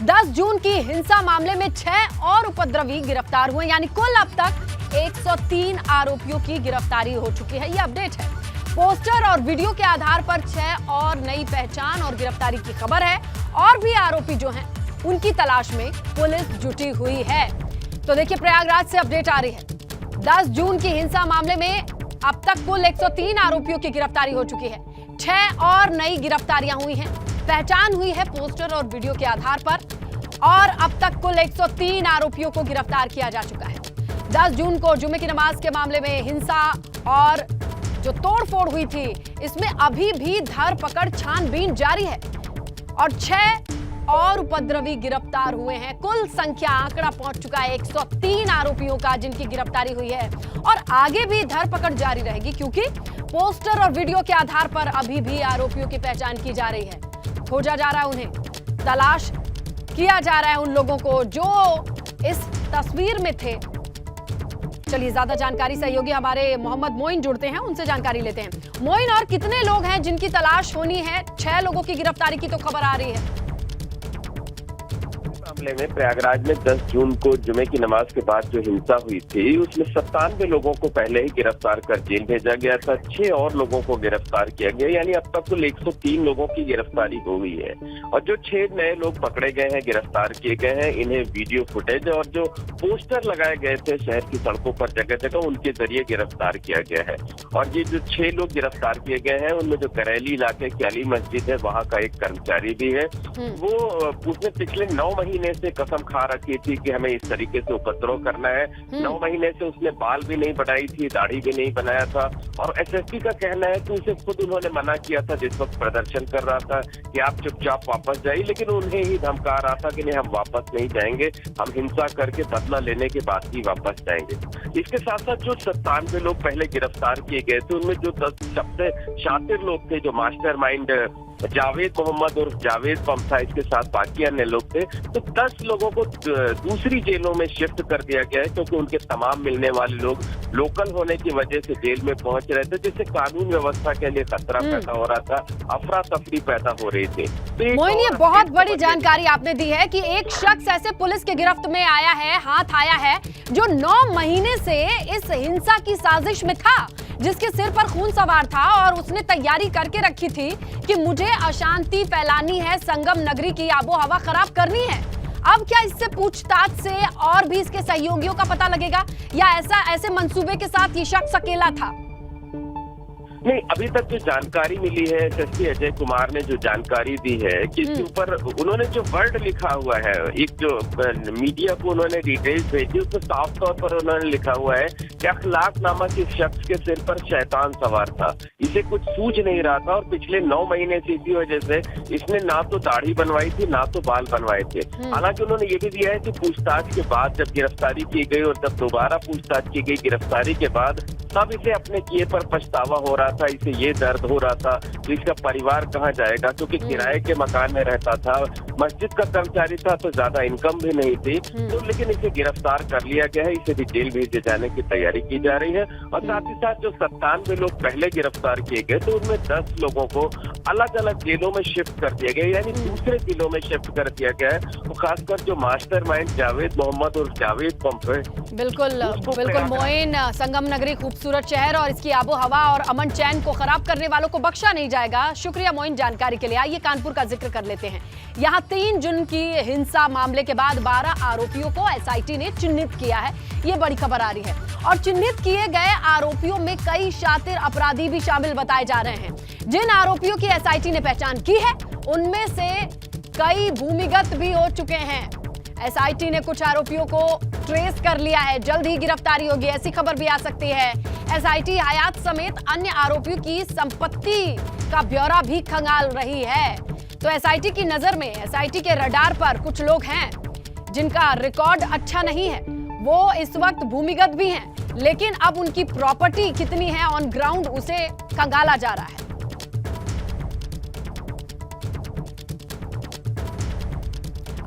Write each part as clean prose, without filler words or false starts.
10 जून की हिंसा मामले में 6 और उपद्रवी गिरफ्तार हुए, यानी कुल अब तक 103 आरोपियों की गिरफ्तारी हो चुकी है। ये अपडेट है। पोस्टर और वीडियो के आधार पर 6 और नई पहचान और गिरफ्तारी की खबर है। और भी आरोपी जो हैं उनकी तलाश में पुलिस जुटी हुई है। तो देखिए, प्रयागराज से अपडेट आ रही है। 10 जून की हिंसा मामले में अब तक कुल 103 आरोपियों की गिरफ्तारी हो चुकी है। 6 और नई गिरफ्तारियां हुई हैं। पहचान हुई है पोस्टर और वीडियो के आधार पर, और अब तक कुल 103 आरोपियों को गिरफ्तार किया जा चुका है। 10 जून को जुमे की नमाज के मामले में हिंसा और जो तोड़फोड़ हुई थी, इसमें अभी भी धरपकड़ छानबीन जारी है और 6 और उपद्रवी गिरफ्तार हुए हैं। कुल संख्या आंकड़ा पहुंच चुका है 103 आरोपियों का जिनकी गिरफ्तारी हुई है, और आगे भी धरपकड़ जारी रहेगी क्योंकि पोस्टर और वीडियो के आधार पर अभी भी आरोपियों की पहचान की जा रही है। खोजा जा रहा है उन्हें, तलाश किया जा रहा है उन लोगों को जो इस तस्वीर में थे। चलिए, ज्यादा जानकारी सहयोगी हमारे मोहम्मद मोइन जुड़ते हैं, उनसे जानकारी लेते हैं। मोइन, और कितने लोग हैं जिनकी तलाश होनी है? 6 लोगों की गिरफ्तारी की तो खबर आ रही है। मामले में प्रयागराज में 10 जून को जुमे की नमाज के बाद जो हिंसा हुई थी, उसमें 97 लोगों को पहले ही गिरफ्तार कर जेल भेजा गया था। 6 और लोगों को गिरफ्तार किया गया, यानी अब तक कुल 103 लोगों की गिरफ्तारी हो गई है। और जो 6 नए लोग पकड़े गए हैं, गिरफ्तार किए गए हैं, इन्हें वीडियो फुटेज और जो पोस्टर लगाए गए थे शहर की सड़कों पर जगह जगह, उनके जरिए गिरफ्तार किया गया है। और ये जो 6 लोग गिरफ्तार किए गए हैं, उनमें जो करेली इलाके की अली मस्जिद है, वहाँ का एक कर्मचारी भी है। वो उसने पिछले 9 महीने से कसम खा रखी थी कि हमें इस तरीके से उपद्रव करना है। 9 महीने से उसने बाल भी नहीं बढ़ाई थी, दाढ़ी भी नहीं बनाया था। और एसएसपी का कहना है कि उसे खुद उन्होंने मना किया था जिस वक्त प्रदर्शन कर रहा था कि आप चुपचाप वापस जाइए, लेकिन उन्हें ही धमका रहा था कि नहीं, हम वापस नहीं जाएंगे, हम हिंसा करके बदला लेने के बाद ही वापस जाएंगे। इसके साथ साथ जो 97 लोग पहले गिरफ्तार किए गए थे, उनमें जो 10 सबसे शातिर लोग थे, जो मास्टरमाइंड जावेद मोहम्मद और जावेद पंथा, इसके साथ बाकी अन्य लोग थे, तो 10 लोगों को दूसरी जेलों में शिफ्ट कर दिया गया है क्योंकि उनके तमाम मिलने वाले लोग लोकल होने की वजह से जेल में पहुंच रहे थे, जिससे कानून व्यवस्था के लिए खतरा पैदा हो रहा था, अफरा तफरी पैदा हो रही थी। तो मोइन, ये बहुत बड़ी जानकारी आपने दी है कि एक शख्स ऐसे पुलिस के गिरफ्त में आया है, हाथ आया है, जो 9 महीने से इस हिंसा की साजिश में था, जिसके सिर पर खून सवार था और उसने तैयारी करके रखी थी कि मुझे अशांति फैलानी है, संगम नगरी की आबो हवा खराब करनी है। अब क्या इससे पूछताछ से और भी इसके सहयोगियों का पता लगेगा, या ऐसे मंसूबे के साथ ये शख्स अकेला था? नहीं, अभी तक जो जानकारी मिली है, एसएसपी अजय कुमार ने जो जानकारी दी है कि इसके ऊपर उन्होंने जो वर्ड लिखा हुआ है, एक जो मीडिया को उन्होंने डिटेल्स भेजी, उसमें साफ तौर पर उन्होंने लिखा हुआ है कि अखलाक नामक इस शख्स के सिर पर शैतान सवार था, इसे कुछ सूझ नहीं रहा था और पिछले 9 महीने से इसी वजह से इसने ना तो दाढ़ी बनवाई थी, ना तो बाल बनवाए थे। हालांकि उन्होंने ये भी दिया है कि पूछताछ के बाद जब गिरफ्तारी की गई और जब दोबारा पूछताछ की गई गिरफ्तारी के बाद, तब इसे अपने किए पर पछतावा हो रहा था, इसे ये दर्द हो रहा था कि इसका परिवार कहाँ जाएगा, क्योंकि किराए के मकान में रहता था, मस्जिद का कर्मचारी था, तो ज्यादा इनकम भी नहीं थी। तो लेकिन इसे गिरफ्तार कर लिया गया है, इसे भी जेल भेजे जाने की तैयारी की जा रही है। और साथ ही साथ जो 97 लोग पहले गिरफ्तार किए गए, तो उनमें 10 लोगों को अलग अलग जेलों में शिफ्ट कर दिया गया, यानी दूसरे जिलों में शिफ्ट कर दिया गया है। तो खासकर जो मास्टरमाइंड जावेद मोहम्मद और जावेद पंपे। बिल्कुल मोइन, संगम नगरी खूबसूरत शहर और इसकी आबो हवा और अमन चैन को खराब करने वालों को बख्शा नहीं जाएगा। शुक्रिया मोइन जानकारी के लिए। आइए कानपुर का जिक्र कर लेते हैं। यहाँ 3 जून की हिंसा मामले के बाद 12 आरोपियों को एसआईटी ने चिन्हित किया है, ये बड़ी खबर आ रही है। और चिन्हित किए गए आरोपियों में कई शातिर अपराधी भी शामिल बताए जा रहे हैं। जिन आरोपियों की एसआईटी ने पहचान की है, उनमें से कई भूमिगत भी हो चुके हैं। एसआईटी ने कुछ आरोपियों को ट्रेस कर लिया है, जल्द ही गिरफ्तारी होगी, ऐसी खबर भी आ सकती है। एसआईटी हयात समेत अन्य आरोपियों की संपत्ति का ब्यौरा भी खंगाल रही है। तो एसआईटी की नजर में, एसआईटी के रडार पर कुछ लोग हैं जिनका रिकॉर्ड अच्छा नहीं है, वो इस वक्त भूमिगत भी हैं, लेकिन अब उनकी प्रॉपर्टी कितनी है ऑन ग्राउंड, उसे खंगाला जा रहा है।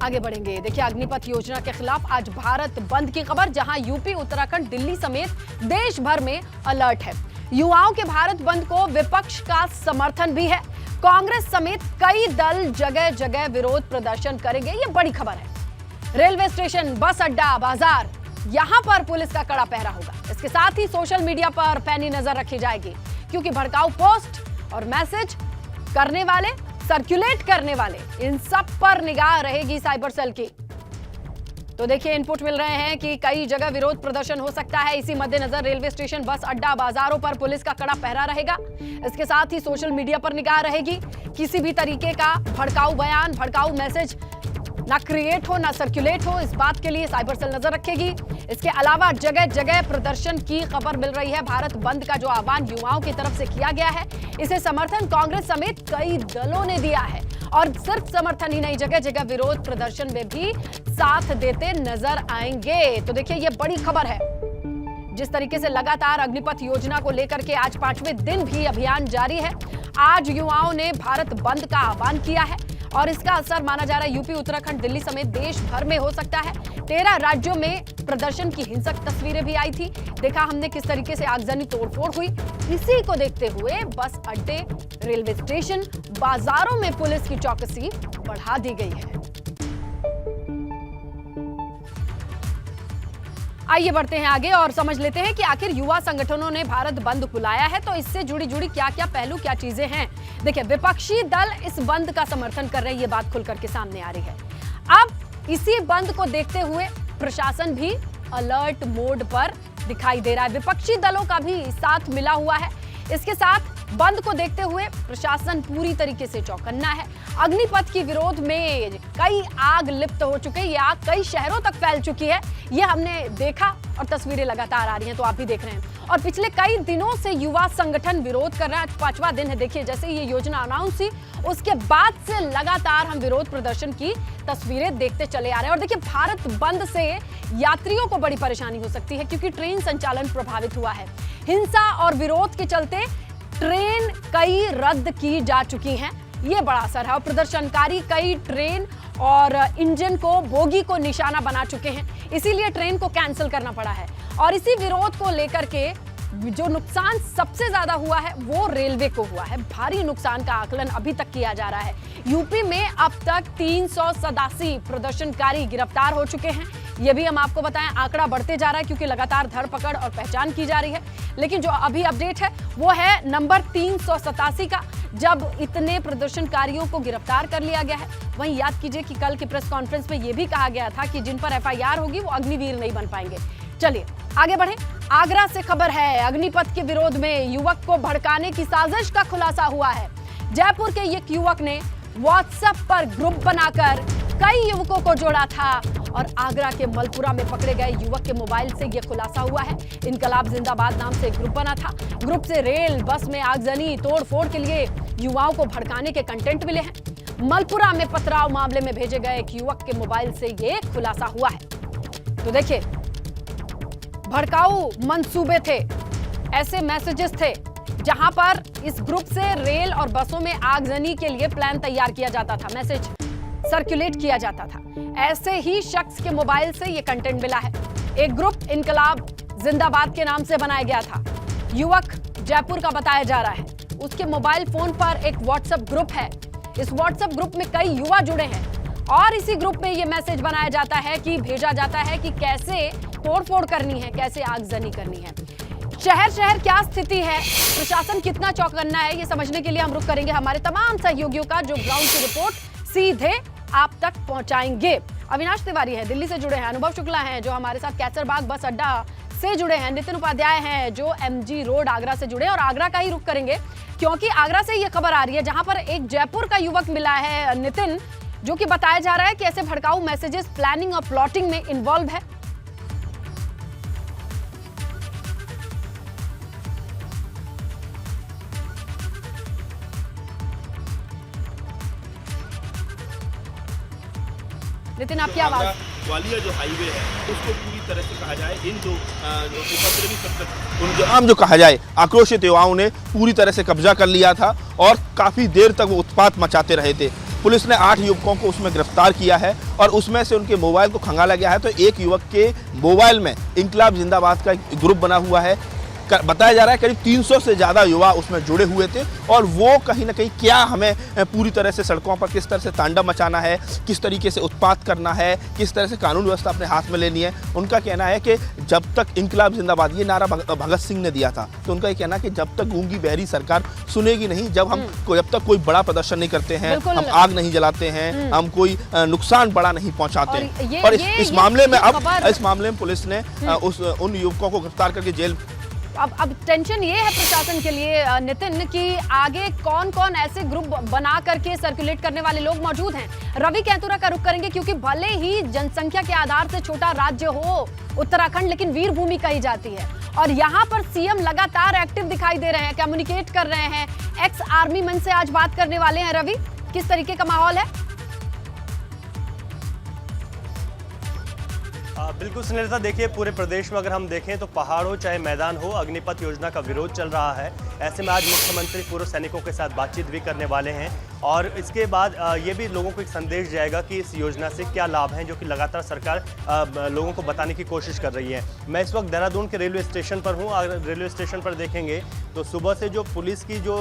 आगे बढ़ेंगे। देखिए, अग्निपथ योजना के खिलाफ आज भारत बंद की खबर, जहां यूपी, उत्तराखंड, दिल्ली समेत देश भर में अलर्ट है। युवाओं के भारत बंद को विपक्ष का समर्थन भी है। कांग्रेस समेत कई दल जगह जगह विरोध प्रदर्शन करेंगे, ये बड़ी खबर है। रेलवे स्टेशन, बस अड्डा, बाजार, यहां पर पुलिस का कड़ा पहरा होगा। इसके साथ ही सोशल मीडिया पर पैनी नजर रखी जाएगी, क्योंकि भड़काऊ पोस्ट और मैसेज करने वाले, सर्कुलेट करने वाले, इन सब पर निगाह रहेगी साइबर सेल की। तो देखिए, इनपुट मिल रहे हैं कि कई जगह विरोध प्रदर्शन हो सकता है। इसी मद्देनजर रेलवे स्टेशन, बस अड्डा, बाजारों पर पुलिस का कड़ा पहरा रहेगा। इसके साथ ही सोशल मीडिया पर निगाह रहेगी। किसी भी तरीके का भड़काऊ बयान, भड़काऊ मैसेज ना क्रिएट हो, ना सर्कुलेट हो, इस बात के लिए साइबर सेल नजर रखेगी। इसके अलावा जगह जगह प्रदर्शन की खबर मिल रही है। भारत बंद का जो आह्वान युवाओं की तरफ से किया गया है, इसे समर्थन कांग्रेस समेत कई दलों ने दिया है। और सिर्फ समर्थन ही नहीं, जगह जगह विरोध प्रदर्शन में भी साथ देते नजर आएंगे। तो देखिए, ये बड़ी खबर है। जिस तरीके से लगातार अग्निपथ योजना को लेकर के आज 5वें दिन भी अभियान जारी है। आज युवाओं ने भारत बंद का आह्वान किया है और इसका असर माना जा रहा है यूपी, उत्तराखंड, दिल्ली समेत देश भर में हो सकता है। 13 राज्यों में प्रदर्शन की हिंसक तस्वीरें भी आई थी। देखा हमने किस तरीके से आगजनी, तोड़फोड़ हुई। इसी को देखते हुए बस अड्डे, रेलवे स्टेशन, बाजारों में पुलिस की चौकसी बढ़ा दी गई है। आइए बढ़ते हैं आगे और समझ लेते हैं कि आखिर युवा संगठनों ने भारत बंद बुलाया है, तो इससे जुड़ी क्या पहलू, क्या चीजें हैं। देखिए, विपक्षी दल इस बंद का समर्थन कर रहे हैं, ये बात खुलकर के सामने आ रही है। अब इसी बंद को देखते हुए प्रशासन भी अलर्ट मोड पर दिखाई दे रहा है। विपक्षी दलों का भी साथ मिला हुआ है। इसके साथ बंद को देखते हुए प्रशासन पूरी तरीके से चौकन्ना है। अग्निपथ की विरोध में कई आग लिप्त हो चुके हैं, ये आग कई शहरों तक फैल चुकी है। ये हमने देखा और तस्वीरें लगातार आ रही हैं, तो आप भी देख रहे हैं। और पिछले कई दिनों से युवा संगठन विरोध कर रहे हैं। आज 5वां दिन है। देखिए, जैसे ये योजना अनाउंस हुई, उसके बाद से लगातार हम विरोध प्रदर्शन की तस्वीरें देखते चले आ रहे हैं। और देखिए, भारत बंद से यात्रियों को बड़ी परेशानी हो सकती है, क्योंकि ट्रेन संचालन प्रभावित हुआ है। हिंसा और विरोध के चलते ट्रेन कई रद्द की जा चुकी हैं, ये बड़ा असर है। और प्रदर्शनकारी कई ट्रेन और इंजन को, बोगी को निशाना बना चुके हैं, इसीलिए ट्रेन को कैंसिल करना पड़ा है। और इसी विरोध को लेकर के जो नुकसान सबसे ज्यादा हुआ है वो रेलवे को हुआ है। भारी नुकसान का आकलन अभी तक किया जा रहा है। यूपी में अब तक 387 प्रदर्शनकारी गिरफ्तार हो चुके हैं। ये भी हम आपको बताएं, आंकड़ा बढ़ते जा रहा है, क्योंकि लगातार धरपकड़ और पहचान की जा रही है। लेकिन जो अभी अपडेट है वो है नंबर 387 का, जब इतने प्रदर्शनकारियों को गिरफ्तार कर लिया गया है। वहीं याद कीजिए कि कल की प्रेस कॉन्फ्रेंस में यह भी कहा गया था कि जिन पर एफआईआर होगी वो अग्निवीर नहीं बन पाएंगे। चलिए आगे बढ़ें। आगरा से खबर है। अग्निपथ के विरोध में युवक को भड़काने की साजिश का खुलासा हुआ है। जयपुर के एक युवक ने व्हाट्सएप पर ग्रुप बनाकर कई युवकों को जोड़ा था और आगरा के मलपुरा में पकड़े गए युवक के मोबाइल से यह खुलासा हुआ है। इनकलाब जिंदाबाद नाम से एक ग्रुप बना था। ग्रुप से रेल, बस में आगजनी, तोड़फोड़ के लिए युवाओं को भड़काने के कंटेंट मिले हैं। मलपुरा में पथराव मामले में भेजे गए एक युवक के मोबाइल से यह खुलासा हुआ है। तो देखिए, भड़काऊ मंसूबे थे, ऐसे मैसेजेस थे जहां पर इस ग्रुप से रेल और बसों में आगजनी के लिए प्लान तैयार किया जाता था, मैसेज सर्कुलेट किया जाता था। ऐसे ही शख्स के मोबाइल से यह कंटेंट मिला है। एक ग्रुप इनकलाब जिंदाबाद के नाम से बनाया गया था। युवक जयपुर का बताया जा रहा है। उसके मोबाइल फोन पर एक व्हाट्सएप ग्रुप है। इस व्हाट्सएप ग्रुप में कई युवा जुड़े हैं और इसी ग्रुप में यह मैसेज बनाया जाता है कि भेजा जाता है कि कैसे तोड़फोड़ करनी है, कैसे आगजनी करनी है। शहर शहर क्या स्थिति है, प्रशासन कितना चौकन्ना है, ये समझने के लिए हम रुक करेंगे हमारे तमाम सहयोगियों का, जो ग्राउंड की रिपोर्ट सीधे आप तक पहुंचाएंगे। अविनाश तिवारी है, दिल्ली से जुड़े हैं। अनुभव शुक्ला हैं, जो हमारे साथ कैसरबाग बस अड्डा से जुड़े हैं। नितिन उपाध्याय हैं, जो एमजी रोड आगरा से जुड़े हैं। और आगरा का ही रुक करेंगे, क्योंकि आगरा से ये खबर आ रही है जहां पर एक जयपुर का युवक मिला है, नितिन, जो कि बताया जा रहा है कि ऐसे भड़काऊ मैसेजेस प्लानिंग और प्लॉटिंग में इन्वॉल्व है। नितिन, आपकी आवाज। ग्वालियर जो हाईवे है उसको पूरी तरह से कहा जाए, इन जो उपद्रवी तत्व, उन जो आम जो कहा जाए आक्रोशित युवाओं ने पूरी तरह से कब्जा कर लिया था और काफ़ी देर तक वो उत्पात मचाते रहे थे। पुलिस ने 8 युवकों को उसमें गिरफ्तार किया है और उसमें से उनके मोबाइल को खंगाला गया है। तो एक युवक के मोबाइल में इनकलाब जिंदाबाद का ग्रुप बना हुआ है। बताया जा रहा है करीब 300 से ज़्यादा युवा उसमें जुड़े हुए थे और वो कहीं ना कहीं क्या हमें पूरी तरह से सड़कों पर किस तरह से तांडव मचाना है, किस तरीके से उत्पात करना है, किस तरह से कानून व्यवस्था अपने हाथ में लेनी है। उनका कहना है कि जब तक इंकलाब जिंदाबाद, ये नारा भगत सिंह ने दिया था, तो उनका ये कहना है कि जब तक गूंगी बहरी सरकार सुनेगी नहीं, जब तक कोई बड़ा प्रदर्शन नहीं करते हैं, हम आग नहीं जलाते हैं, हम कोई नुकसान बड़ा नहीं पहुंचाते। और इस मामले में पुलिस ने उन युवकों को गिरफ्तार करके जेल। अब टेंशन ये है प्रशासन के लिए नितिन कि आगे कौन कौन ऐसे ग्रुप बना करके सर्कुलेट करने वाले लोग मौजूद हैं। रवि कैतुरा का रुख करेंगे क्योंकि भले ही जनसंख्या के आधार से छोटा राज्य हो उत्तराखंड, लेकिन वीर भूमि कही जाती है और यहाँ पर सीएम लगातार एक्टिव दिखाई दे रहे हैं, कम्युनिकेट कर रहे हैं, एक्स आर्मी मैन से आज बात करने वाले हैं। रवि, किस तरीके का माहौल है? बिल्कुल सुनीता, देखिए पूरे प्रदेश में अगर हम देखें तो पहाड़ हो चाहे मैदान हो, अग्निपथ योजना का विरोध चल रहा है। ऐसे में आज मुख्यमंत्री पूर्व सैनिकों के साथ बातचीत भी करने वाले हैं और इसके बाद ये भी लोगों को एक संदेश जाएगा कि इस योजना से क्या लाभ हैं, जो कि लगातार सरकार लोगों को बताने की कोशिश कर रही है। मैं इस वक्त देहरादून के रेलवे स्टेशन पर हूँ। रेलवे स्टेशन पर देखेंगे तो सुबह से जो पुलिस की जो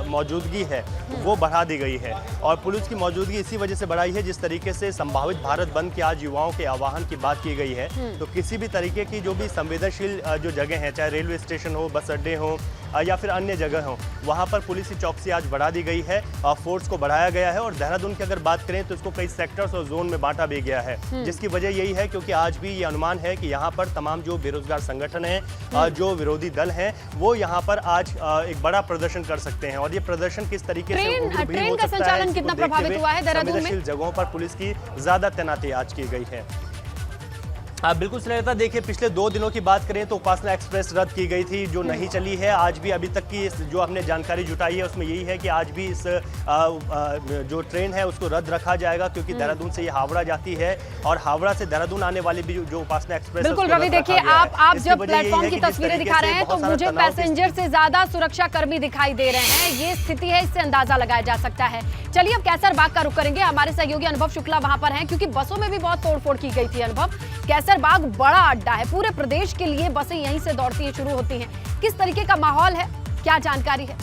मौजूदगी है वो बढ़ा दी गई है और पुलिस की मौजूदगी इसी वजह से बढ़ाई है जिस तरीके से संभावित भारत बंद के आज युवाओं के आह्वान की बात की गई है। तो किसी भी तरीके की जो भी संवेदनशील जो जगह है, चाहे रेलवे स्टेशन हो, बस अड्डे हो या फिर अन्य जगह हो, वहाँ पर पुलिस की चौकसी आज बढ़ा दी गई है और फोर्स को बढ़ाया गया है। और देहरादून की अगर बात करें तो इसको कई सेक्टर्स और जोन में बांटा भी गया है, जिसकी वजह यही है क्योंकि आज भी ये अनुमान है कि यहाँ पर तमाम जो बेरोजगार संगठन हैं, जो विरोधी दल हैं, वो यहाँ पर आज एक बड़ा प्रदर्शन कर सकते हैं। और ये प्रदर्शन किस तरीके से ट्रेन का संचालन कितना प्रभावित हुआ है देहरादून में? जगहों पर पुलिस की ज्यादा तैनाती आज की गई है। बिल्कुल सुनीता, देखिए पिछले 2 दिनों की बात करें तो उपासना एक्सप्रेस रद्द की गई थी, जो नहीं चली है। आज भी अभी तक की जो हमने जानकारी जुटाई है उसमें यही है कि आज भी इस जो ट्रेन है उसको रद्द रखा जाएगा क्योंकि देहरादून से ये हावड़ा जाती है और हावड़ा से देहरादून आने वाली भी जो उपासना एक्सप्रेस। बिल्कुल रवि, देखिए आप जब प्लेटफॉर्म की तस्वीरें दिखा रहे हैं तो मुझे पैसेंजर से ज्यादा सुरक्षा कर्मी दिखाई दे रहे हैं। ये स्थिति है, इससे अंदाजा लगाया जा सकता है। चलिए अब कैसरबाग का रुख करेंगे। हमारे सहयोगी अनुभव शुक्ला वहां पर हैं क्योंकि बसों में भी बहुत तोड़फोड़ की गई थी। अनुभव, कैसरबाग बड़ा अड्डा है, पूरे प्रदेश के लिए बसें यहीं से दौड़ती हैं, शुरू होती हैं। किस तरीके का माहौल है, क्या जानकारी है?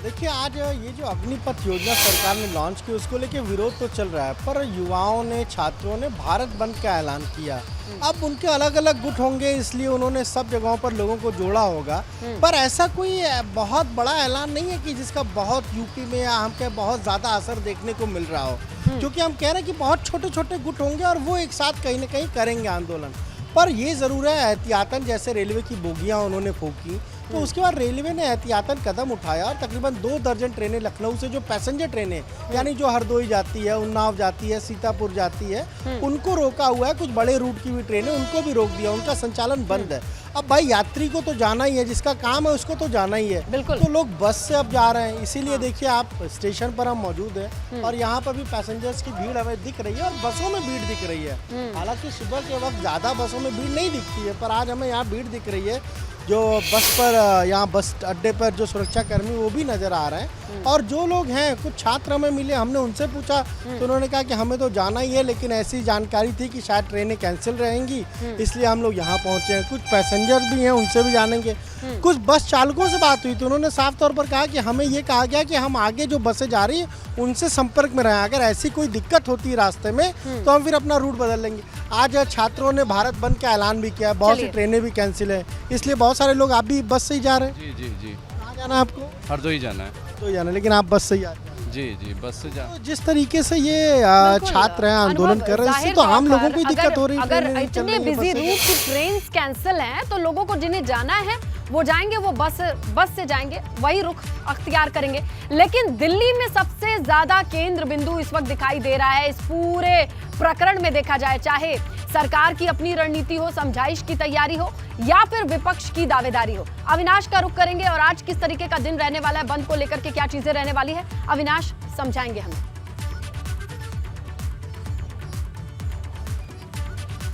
देखिए, आज ये जो अग्निपथ योजना सरकार ने लॉन्च की उसको लेके विरोध तो चल रहा है, पर युवाओं ने, छात्रों ने भारत बंद का ऐलान किया। अब उनके अलग अलग गुट होंगे, इसलिए उन्होंने सब जगहों पर लोगों को जोड़ा होगा, पर ऐसा कोई बहुत बड़ा ऐलान नहीं है कि जिसका बहुत यूपी में या हम कहें बहुत ज़्यादा असर देखने को मिल रहा हो, क्योंकि हम कह रहे हैं कि बहुत छोटे छोटे गुट होंगे और वो एक साथ कहीं ना कहीं करेंगे आंदोलन। पर ये ज़रूर है, एहतियातन जैसे रेलवे की बोगियाँ उन्होंने फूंकी तो उसके बाद रेलवे ने एहतियातन कदम उठाया और तकरीबन 2 दर्जन ट्रेनें लखनऊ से जो पैसेंजर ट्रेनें यानी जो हरदोई जाती है, उन्नाव जाती है, सीतापुर जाती है, उनको रोका हुआ है। कुछ बड़े रूट की भी ट्रेनें उनको भी रोक दिया, उनका संचालन बंद है। अब भाई यात्री को तो जाना ही है, जिसका काम है उसको तो जाना ही है, तो लोग बस से अब जा रहे हैं। इसीलिए देखिए आप स्टेशन पर हम मौजूद हैं और यहाँ पर भी पैसेंजर्स की भीड़ हमें दिख रही है और बसों में भीड़ दिख रही है। हालांकि सुबह के वक्त ज़्यादा बसों में भीड़ नहीं दिखती है, पर आज हमें यहाँ भीड़ दिख रही है। जो बस पर, यहाँ बस अड्डे पर जो सुरक्षा कर्मी वो भी नज़र आ रहे हैं और जो लोग हैं, कुछ छात्र हमें मिले, हमने उनसे पूछा तो उन्होंने कहा कि हमें तो जाना ही है, लेकिन ऐसी जानकारी थी कि शायद ट्रेनें कैंसिल रहेंगी, इसलिए हम लोग यहाँ पहुँचे हैं। कुछ पैसेंजर भी हैं, उनसे भी जानेंगे। कुछ बस चालकों से बात हुई तो उन्होंने साफ तौर पर कहा कि हमें ये कहा गया कि हम आगे जो बसें जा रही हैं उनसे संपर्क में रहें, अगर ऐसी कोई दिक्कत होती है रास्ते में तो हम फिर अपना रूट बदल लेंगे। आज छात्रों ने भारत बंद का ऐलान भी किया, बहुत सी ट्रेनें भी कैंसिल है, इसलिए बहुत सारे लोग, आप भी बस से ही जा रहे हैं? जी। कहाँ जाना है आपको? हरदोई जाना है। तो जाना, लेकिन आप बस से ही आते हैं? जी, बस से जाना। तो जिस तरीके से ये छात्र हैं, आंदोलन कर रहे हैं, इससे तो आम लोगों को ही दिक्कत हो रही है। अगर इतने बिजी रूट की ट्रेन कैंसिल हैं तो लोगों को जिन्हें जाना है वो जाएंगे, वो बस से जाएंगे, वही रुख अख्तियार करेंगे। लेकिन दिल्ली में सबसे ज्यादा केंद्र बिंदु इस वक्त दिखाई दे रहा है इस पूरे प्रकरण में। देखा जाए, चाहे सरकार की अपनी रणनीति हो, समझाइश की तैयारी हो या फिर विपक्ष की दावेदारी हो। अविनाश का रुख करेंगे और आज किस तरीके का दिन रहने वाला है, बंद को लेकर के क्या चीजें रहने वाली है, अविनाश समझाएंगे हमें।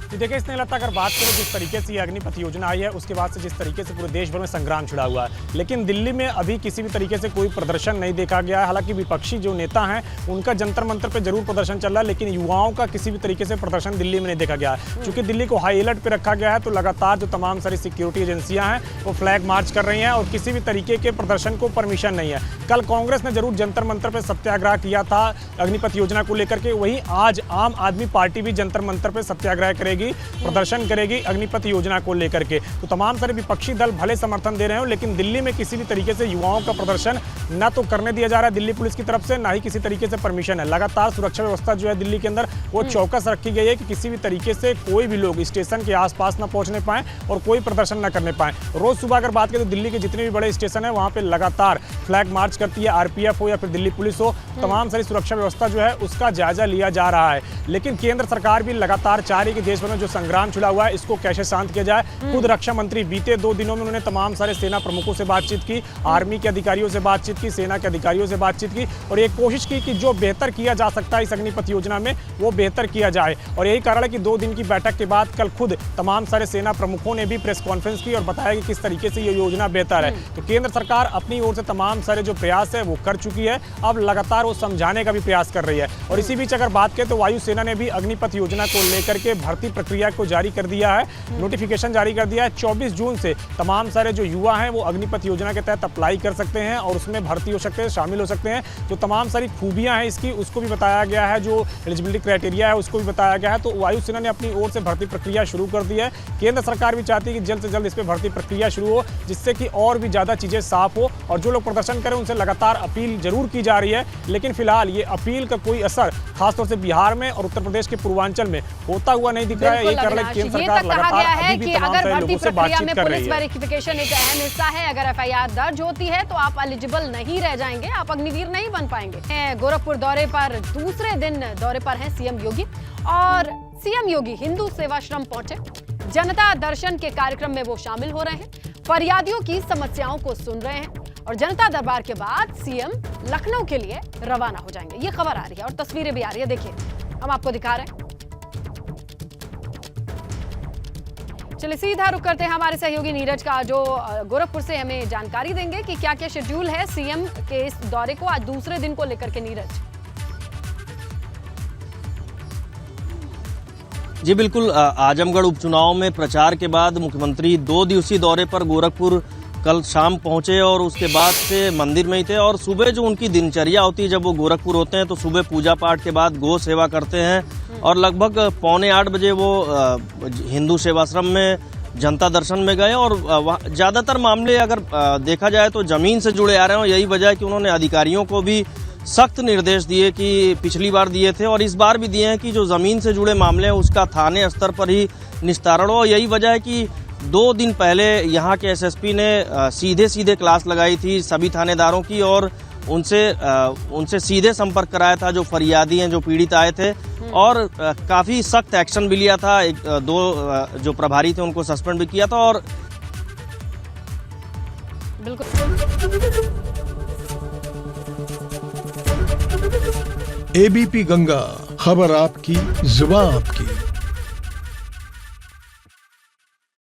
कि देखिए स्नेहलता, अगर बात करें जिस तरीके से ये अग्निपथ योजना आई है उसके बाद से जिस तरीके से पूरे देश भर में संग्राम छिड़ा हुआ है, लेकिन दिल्ली में अभी किसी भी तरीके से कोई प्रदर्शन नहीं देखा गया है। हालांकि विपक्षी जो नेता हैं उनका जंतर मंतर पे जरूर प्रदर्शन चल रहा है, लेकिन युवाओं का किसी भी तरीके से प्रदर्शन दिल्ली में नहीं देखा गया है। चूंकि दिल्ली को हाई अलर्ट पे रखा गया है तो लगातार जो तमाम सारी सिक्योरिटी एजेंसियां हैं वो फ्लैग मार्च कर रही हैं और किसी भी तरीके के प्रदर्शन को परमिशन नहीं है। कल कांग्रेस ने जरूर जंतर मंतर पर सत्याग्रह किया था अग्निपथ योजना को लेकर के, वहीं आज आम आदमी पार्टी भी जंतर मंतर पर सत्याग्रह करेगी, प्रदर्शन करेगी अग्निपथ योजना को लेकर के। तो तमाम सारे विपक्षी दल भले समर्थन दे रहे हो, लेकिन दिल्ली में किसी भी तरीके से युवाओं का प्रदर्शन ना तो करने दिया जा रहा है दिल्ली पुलिस की तरफ से, ना ही किसी तरीके से परमिशन है। लगातार सुरक्षा व्यवस्था जो है दिल्ली के अंदर वो चौकस रखी गई है कि किसी भी तरीके से कोई भी लोग स्टेशन के आसपास ना पहुंचने पाए और कोई प्रदर्शन ना करने पाए। रोज सुबह अगर बात करें तो दिल्ली के जितने भी बड़े स्टेशन है वहां पे लगातार फ्लैग मार्च करती है, आरपीएफ हो या फिर दिल्ली पुलिस हो, तमाम सारी सुरक्षा व्यवस्था जो है उसका जायजा लिया जा रहा है। लेकिन केंद्र सरकार भी लगातार चाह रही है कि देश भर में जो संग्राम छिड़ा हुआ है इसको कैसे शांत किया जाए। खुद रक्षा मंत्री बीते 2 दिनों में उन्होंने तमाम सारे सेना प्रमुखों से बातचीत की, आर्मी के अधिकारियों से बातचीत की, सेना के अधिकारियों से बातचीत की और एक कोशिश की कि जो बेहतर किया जा सकता है इस अग्निपथ योजना में वो बेहतर किया जाए। और यही कारण है कि 2 दिन की बैठक के बाद कल खुद तमाम सारे सेना प्रमुखों ने भी प्रेस कॉन्फ्रेंस की और बताया कि किस तरीके से ये योजना बेहतर है। तो केंद्र सरकार अपनी ओर से तमाम सारे जो प्रयास है वो कर चुकी है, अब लगातार वो समझाने का भी प्रयास कर रही है। और इसी बीच अगर बात करें तो वायुसेना ने भी अग्निपथ योजना को लेकर के भर्ती प्रक्रिया को जारी कर दिया है, नोटिफिकेशन जारी कर दिया है। 24 जून से तमाम सारे जो युवा हैं वो अग्निपथ योजना के तहत अप्लाई कर सकते हैं और उसमें भर्ती हो सकते हैं, शामिल हो सकते हैं। जो तमाम सारी खूबियां हैं इसकी उसको भी बताया गया है, जो एलिजिबिलिटी क्राइटेरिया है उसको भी बताया गया है। तो वायुसेना ने अपनी ओर से भर्ती प्रक्रिया शुरू कर दी है। केंद्र सरकार भी चाहती है कि जल्द से जल्द इस पर भर्ती प्रक्रिया शुरू हो, जिससे कि और भी ज़्यादा चीज़ें साफ हो। और जो लोग प्रदर्शन करें उनसे लगातार अपील जरूर की जा रही है, लेकिन फिलहाल ये अपील का कोई असर खासतौर से बिहार में और उत्तर प्रदेश के पूर्वांचल में होता हुआ नहीं दिख रहा है। यही कारण है केंद्र सरकार लगातार अभी भी तमाम सारे लोगों से बातचीत कर रही है। वेरिफिकेशन एक अहम हिस्सा है। अगर एफआईआर दर्ज होती है तो आप एलिजिबल नहीं रह जाएंगे, आप अग्निवीर नहीं बन पाएंगे। गोरखपुर दौरे पर दूसरे दिन दौरे पर हैं सीएम योगी और सीएम योगी हिंदू सेवाश्रम पहुंचे। जनता दर्शन के कार्यक्रम में वो शामिल हो रहे हैं, फरियादियों की समस्याओं को सुन रहे हैं और जनता दरबार के बाद सीएम लखनऊ के लिए रवाना हो जाएंगे। ये खबर आ रही है और तस्वीरें भी आ रही है, देखिए हम आपको दिखा रहे हैं। चलिए सीधा रुक करते हैं हमारे सहयोगी नीरज का, जो गोरखपुर से हमें जानकारी देंगे कि क्या क्या शेड्यूल है सीएम के इस दौरे को आज दूसरे दिन को लेकर के। नीरज जी बिल्कुल, आजमगढ़ उपचुनाव में प्रचार के बाद मुख्यमंत्री 2 दिवसीय दौरे पर गोरखपुर कल शाम पहुंचे और उसके बाद से मंदिर में ही थे। और सुबह जो उनकी दिनचर्या होती है, जब वो गोरखपुर होते हैं तो सुबह पूजा पाठ के बाद गौ सेवा करते हैं और लगभग 7:45 बजे वो हिंदू सेवाश्रम में जनता दर्शन में गए। और ज़्यादातर मामले अगर देखा जाए तो ज़मीन से जुड़े आ रहे हैं और यही वजह है कि उन्होंने अधिकारियों को भी सख्त निर्देश दिए कि पिछली बार दिए थे और इस बार भी दिए हैं कि जो ज़मीन से जुड़े मामले हैं उसका थाने स्तर पर ही निस्तारण हो। यही वजह है कि 2 दिन पहले यहाँ के एसएसपी ने सीधे क्लास लगाई थी सभी थानेदारों की और उनसे सीधे संपर्क कराया था जो फरियादी हैं, जो पीड़ित आए थे और काफ़ी सख्त एक्शन भी लिया था। 2 जो प्रभारी थे उनको सस्पेंड भी किया था। और एबीपी गंगा, खबर आपकी, जुबान आपकी।